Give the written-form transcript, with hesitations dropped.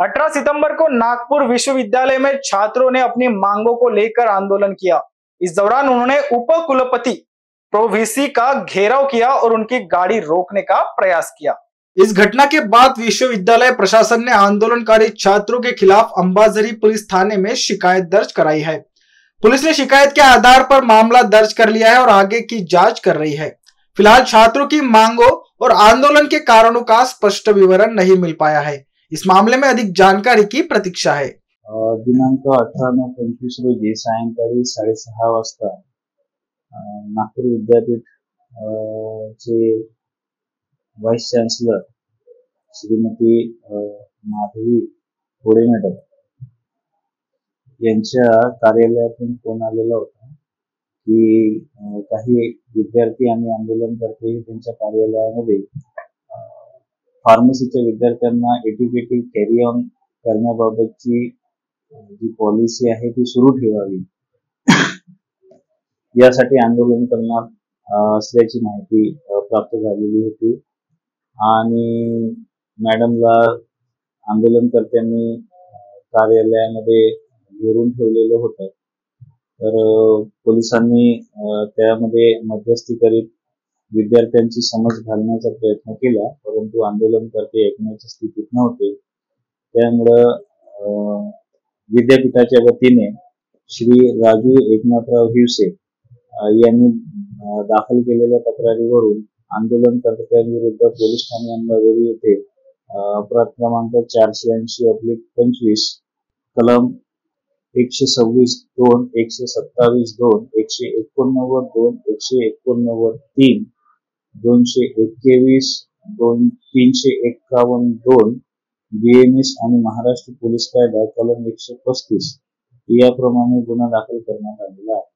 18 सितंबर को नागपुर विश्वविद्यालय में छात्रों ने अपनी मांगों को लेकर आंदोलन किया। इस दौरान उन्होंने उप कुलपति प्रो वीसी का घेराव किया और उनकी गाड़ी रोकने का प्रयास किया। इस घटना के बाद विश्वविद्यालय प्रशासन ने आंदोलनकारी छात्रों के खिलाफ अंबाझरी पुलिस थाने में शिकायत दर्ज कराई है। पुलिस ने शिकायत के आधार पर मामला दर्ज कर लिया है और आगे की जांच कर रही है। फिलहाल छात्रों की मांगों और आंदोलन के कारणों का स्पष्ट विवरण नहीं मिल पाया है। इस मामले में अधिक जानकारी की प्रतीक्षा है। दिनांक 18/25 रोजी सायंकाळी 6:30 वाजता नागपूर विद्यापीठ चे वाइस चान्सलर श्रीमती माधवी घोडे मॅडम यांच्या कार्यालयातून फोन आलेला होता की काही विद्यार्थी आणि आंदोलनकर्ते त्यांच्या कार्यालयामध्ये फार्मसीच्या विद्यार्थ्यांना एटीकेटी कॅरी ऑन करण्याबाबतची जी पॉलिसी आहे ती सुरू ठेवावी यासाठी आंदोलन करणार असल्याची माहिती प्राप्त झालेली होती आणि मॅडमला आंदोलनकर्त्यांनी कार्यालयामध्ये घेरून ठेवलेलं होतं। तर पोलिसांनी त्यामध्ये मध्यस्थी करीत विद्यार्थ्यांची समज घालण्याचा प्रयत्न केला, परंतु आंदोलनकर्ते ऐकण्याच्या स्थितीत नव्हते। त्यामुळे विद्यापीठाच्या वतीने श्री राजू एकनाथराव हिवसे यांनी दाखल केलेल्या तक्रारीवरून आंदोलनकर्त्यांविरुद्ध पोलीस ठाणे अंबाझरी येथे अपराध क्रमांक 480/25 कलम 126(2), 127(2), 189(2), 189(3), 221, 351(2) BNS आणि महाराष्ट्र पोलीस कायदा कलम 135 याप्रमाणे गुन्हा दाखल करण्यात आलेला आहे।